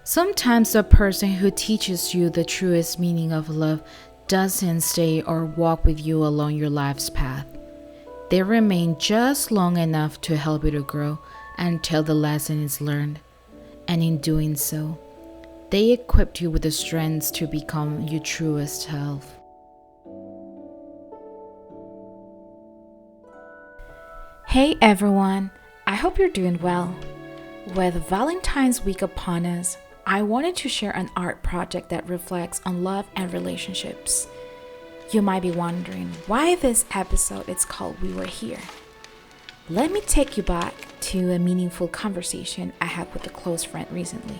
Sometimes the person who teaches you the truest meaning of love doesn't stay or walk with you along your life's path. They remain just long enough to help you to grow until the lesson is learned. And in doing so, they equip you with the strength to become your truest self. Hey everyone, I hope you're doing well. With Valentine's week upon us, I wanted to share an art project that reflects on love and relationships. You might be wondering why this episode is called We Were Here. Let me take you back to a meaningful conversation I had with a close friend recently.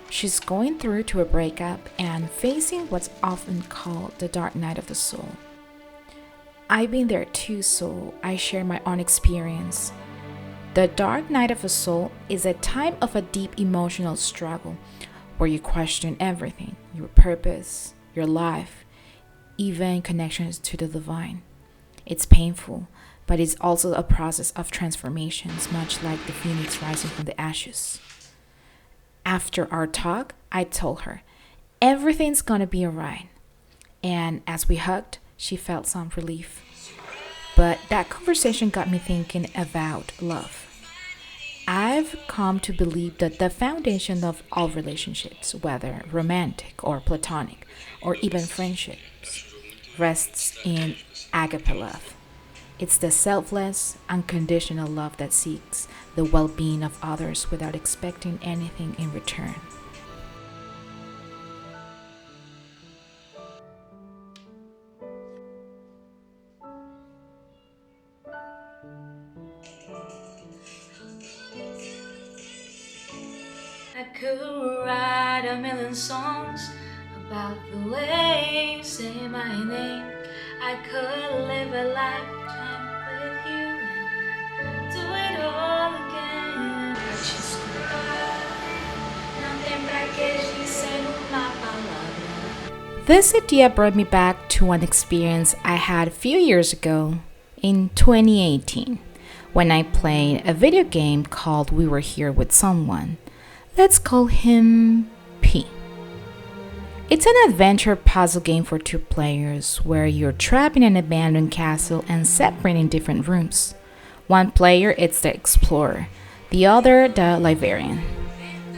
She's going through to a breakup and facing what's often called the dark night of the soul. I've been there too, so I share my own experience. The dark night of the soul is a time of a deep emotional struggle where you question everything, your purpose, your life, even connections to the divine. It's painful, but it's also a process of transformations, much like the phoenix rising from the ashes. After our talk, I told her, everything's gonna be alright. And as we hugged, she felt some relief. But that conversation got me thinking about love. I've come to believe that the foundation of all relationships, whether romantic or platonic, or even friendships, rests in agape love. It's the selfless, unconditional love that seeks the well-being of others without expecting anything in return. I could write a million songs about the way you say my name. I could live a lifetime with you and do it all again. But just não tem pra que dizer uma palavra. This idea brought me back to an experience I had a few years ago in 2018 when I played a video game called We Were Here with Someone. Let's call him P. It's an adventure puzzle game for 2 players where you're trapped in an abandoned castle and separated in different rooms. One player is the explorer, the other the librarian.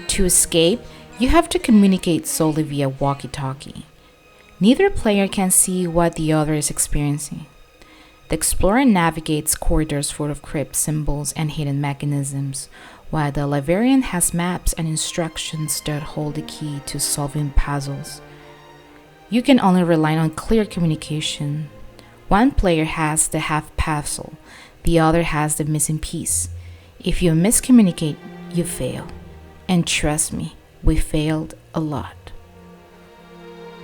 To escape, you have to communicate solely via walkie-talkie. Neither player can see what the other is experiencing. The explorer navigates corridors full of crypt symbols and hidden mechanisms, while the librarian has maps and instructions that hold the key to solving puzzles. You can only rely on clear communication. One player has the half puzzle, the other has the missing piece. If you miscommunicate, you fail. And trust me, we failed a lot.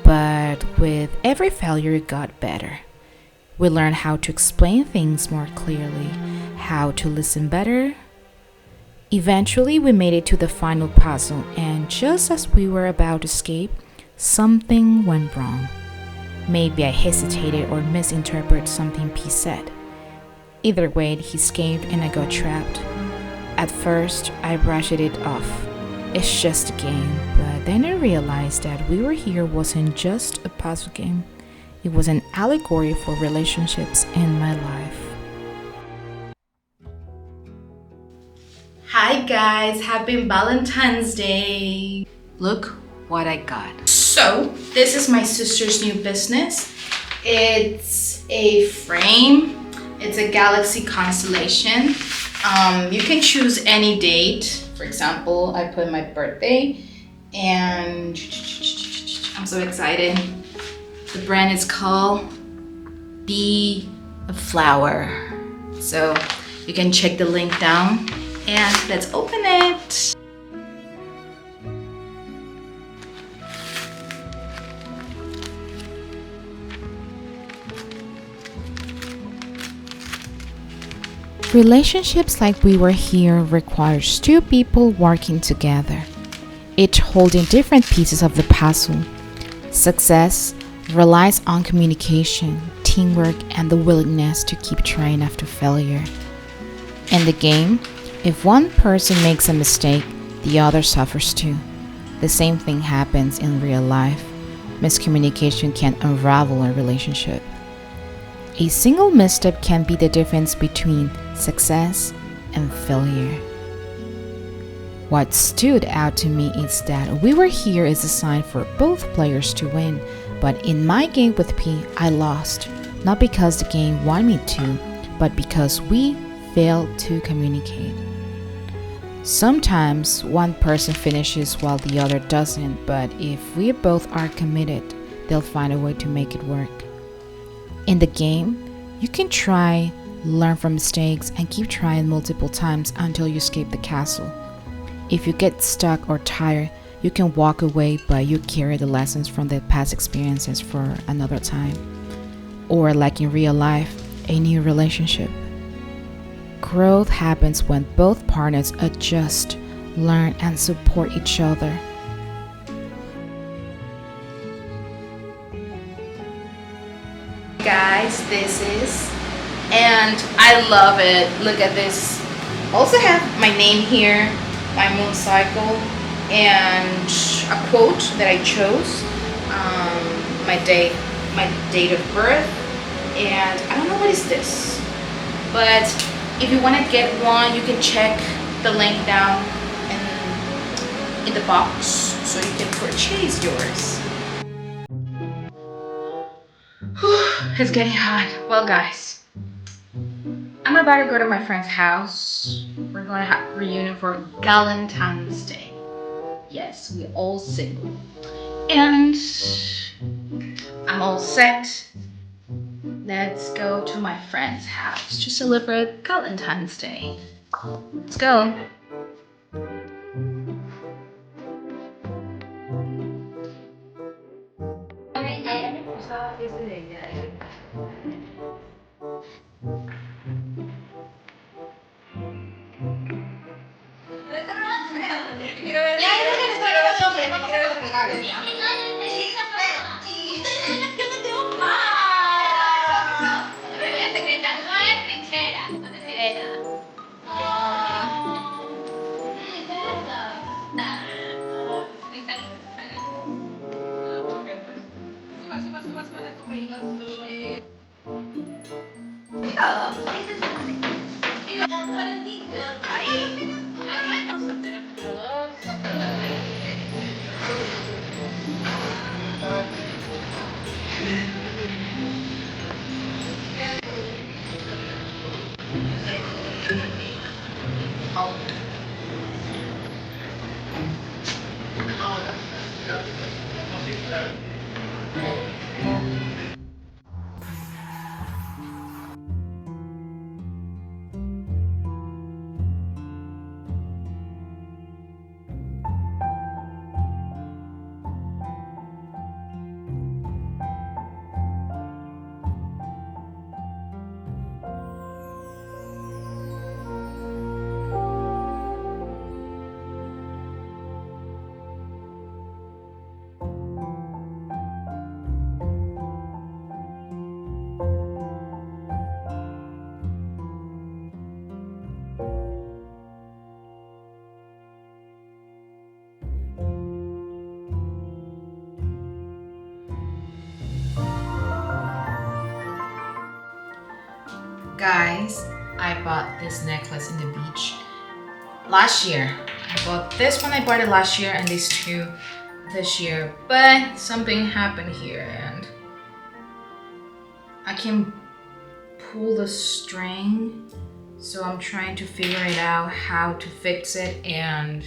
But with every failure, it got better. We learned how to explain things more clearly, how to listen better. Eventually, we made it to the final puzzle, and just as we were about to escape, something went wrong. Maybe I hesitated or misinterpreted something P said. Either way, he escaped and I got trapped. At first, I brushed it off. It's just a game, but then I realized that We Were Here wasn't just a puzzle game. It was an allegory for relationships in my life. Hi guys, happy Valentine's Day. Look what I got. So, this is my sister's new business. It's a frame. It's a galaxy constellation. You can choose any date. For example, I put my birthday and I'm so excited. The brand is called Be a Flower. So, you can check the link down. And let's open it. Relationships like We Were Here requires 2 people working together, each holding different pieces of the puzzle. Success relies on communication, teamwork, and the willingness to keep trying after failure. In the game, if one person makes a mistake, the other suffers too. The same thing happens in real life. Miscommunication can unravel a relationship. A single misstep can be the difference between success and failure. What stood out to me is that we were here as a sign for both players to win, but in my game with P, I lost, not because the game wanted me to, but because we failed to communicate. Sometimes one person finishes while the other doesn't, but if we both are committed, they'll find a way to make it work. In the game, you can try, learn from mistakes, and keep trying multiple times until you escape the castle. If you get stuck or tired, you can walk away, but you carry the lessons from the past experiences for another time. Or like in real life, a new relationship. Growth happens when both partners adjust, learn, and support each other. Guys, this is, and I love it. Look at this. Also have my name here, my moon cycle, and a quote that I chose, my date of birth, and I don't know what is this, but if you want to get one, you can check the link down in the box so you can purchase yours. It's getting hot. Well, guys, I'm about to go to my friend's house. We're going to have a reunion for Valentine's Day. Yes, we're all single. And I'm all set. Let's go to my friend's house to celebrate Valentine's Day. Let's go. Guys, I bought this necklace in the beach last year. I bought this one, I bought it last year, and these two this year, but something happened here and I can pull the string, so I'm trying to figure it out how to fix it. And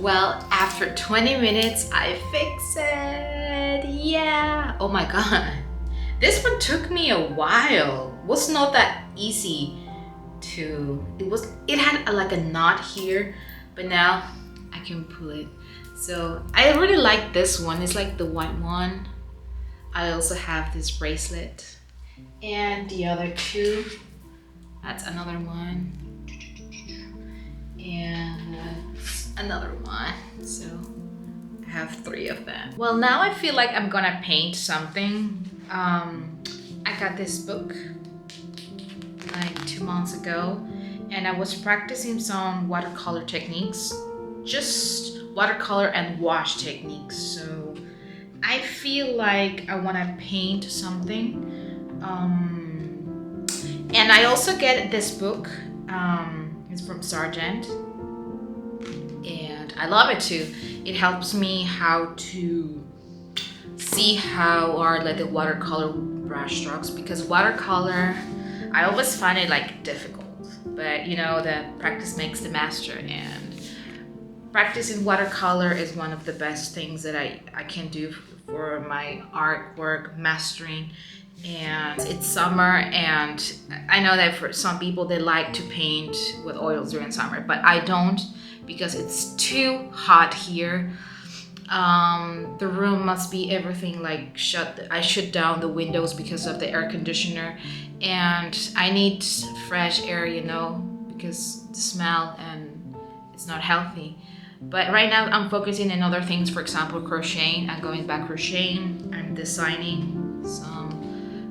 well, after 20 minutes, I fixed it. Yeah. Oh my god. This one took me a while. It was not that easy to... It had like a knot here, but now I can pull it. So I really like this one. It's like the white one. I also have this bracelet. And the other two. That's another one. And another one. So I have 3 of them. Well, now I feel like I'm gonna paint something. I got this book like 2 months ago, and I was practicing some watercolor techniques, just watercolor and wash techniques. So I feel like I want to paint something. And I also get this book. It's from Sargent, and I love it too. It helps me how to see how are like the watercolor brush strokes, because watercolor, I always find it like difficult, but you know, the practice makes the master, and practicing watercolor is one of the best things that I can do for my artwork mastering. And it's summer, and I know that for some people they like to paint with oils during summer, but I don't, because it's too hot here. The room must be everything like shut. I shut down the windows because of the air conditioner, and I need fresh air, you know, because the smell and it's not healthy. But right now I'm focusing on other things. For example, crocheting. I'm going back crocheting. I'm designing some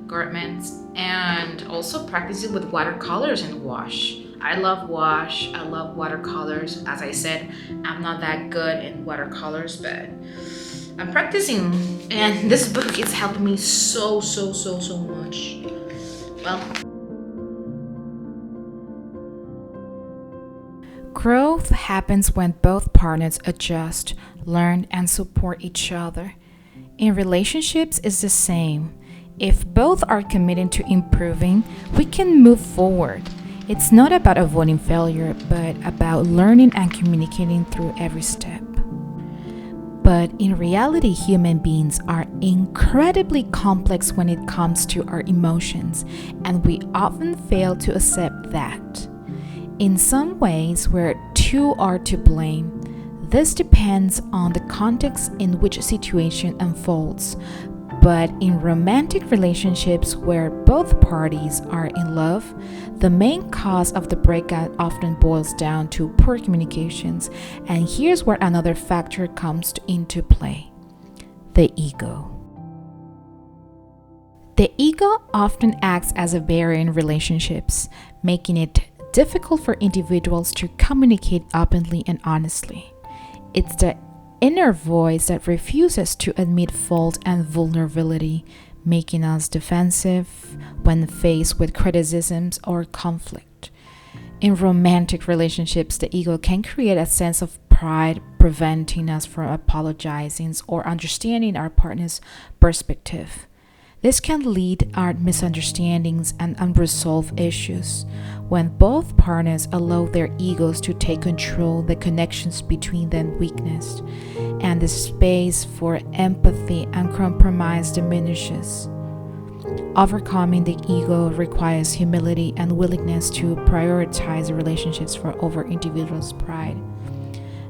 garments, and also practicing with watercolors and wash. I love wash. I love watercolors. As I said, I'm not that good in watercolors, but I'm practicing, and this book is helping me so much. Well, growth happens when both partners adjust, learn, and support each other. In relationships, it's the same. If both are committed to improving, we can move forward. It's not about avoiding failure, but about learning and communicating through every step. But in reality, human beings are incredibly complex when it comes to our emotions, and we often fail to accept that. In some ways, where two are to blame. This depends on the context in which a situation unfolds. But in romantic relationships where both parties are in love, the main cause of the breakup often boils down to poor communications, and here's where another factor comes into play: the ego. The ego often acts as a barrier in relationships, making it difficult for individuals to communicate openly and honestly. It's the inner voice that refuses to admit fault and vulnerability, making us defensive when faced with criticisms or conflict. In romantic relationships, the ego can create a sense of pride, preventing us from apologizing or understanding our partner's perspective. This can lead to misunderstandings and unresolved issues. When both partners allow their egos to take control, the connections between them weakness, and the space for empathy and compromise diminishes. Overcoming the ego requires humility and willingness to prioritize relationships over individuals' pride.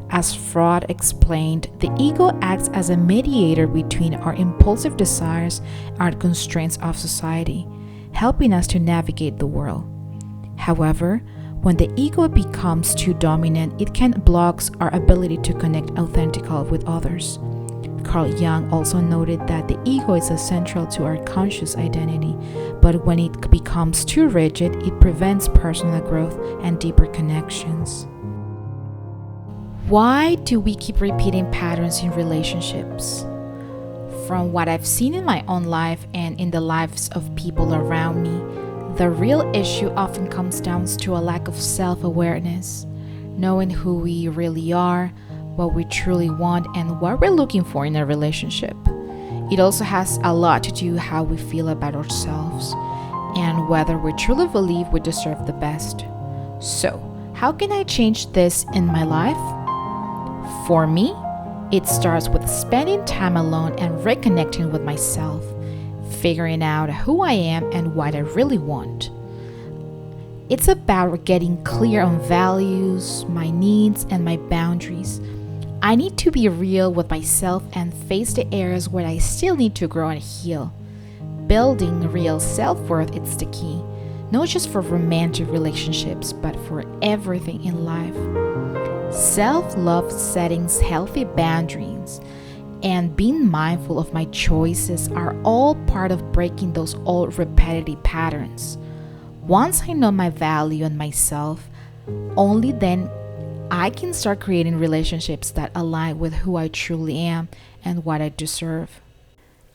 As Freud explained, the ego acts as a mediator between our impulsive desires and the constraints of society, helping us to navigate the world. However, when the ego becomes too dominant, it can block our ability to connect authentically with others. Carl Jung also noted that the ego is essential to our conscious identity, but when it becomes too rigid, it prevents personal growth and deeper connections. Why do we keep repeating patterns in relationships? From what I've seen in my own life and in the lives of people around me, the real issue often comes down to a lack of self-awareness, knowing who we really are, what we truly want, and what we're looking for in a relationship. It also has a lot to do with how we feel about ourselves and whether we truly believe we deserve the best. So, how can I change this in my life? For me, it starts with spending time alone and reconnecting with myself, figuring out who I am and what I really want. It's about getting clear on values, my needs, and my boundaries. I need to be real with myself and face the areas where I still need to grow and heal. Building real self-worth is the key, not just for romantic relationships, but for everything in life. Self-love settings healthy boundaries and being mindful of my choices are all part of breaking those old repetitive patterns. Once I know my value and myself, only then I can start creating relationships that align with who I truly am and what I deserve.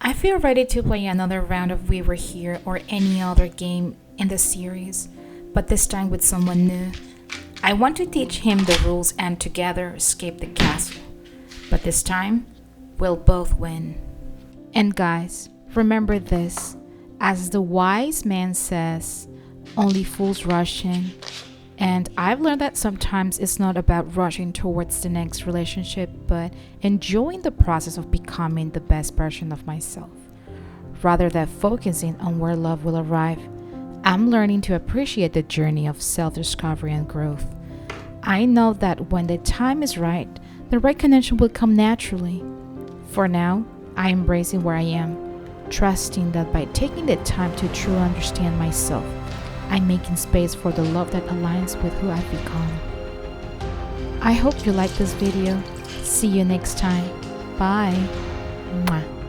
I feel ready to play another round of We Were Here or any other game in the series, but this time with someone new. I want to teach him the rules and together escape the castle. But this time, we'll both win. And guys, remember this. As the wise man says, only fools rush in. And I've learned that sometimes it's not about rushing towards the next relationship, but enjoying the process of becoming the best version of myself. Rather than focusing on where love will arrive, I'm learning to appreciate the journey of self-discovery and growth. I know that when the time is right, the right connection will come naturally. For now, I'm embracing where I am, trusting that by taking the time to truly understand myself, I'm making space for the love that aligns with who I've become. I hope you liked this video. See you next time. Bye. Mwah.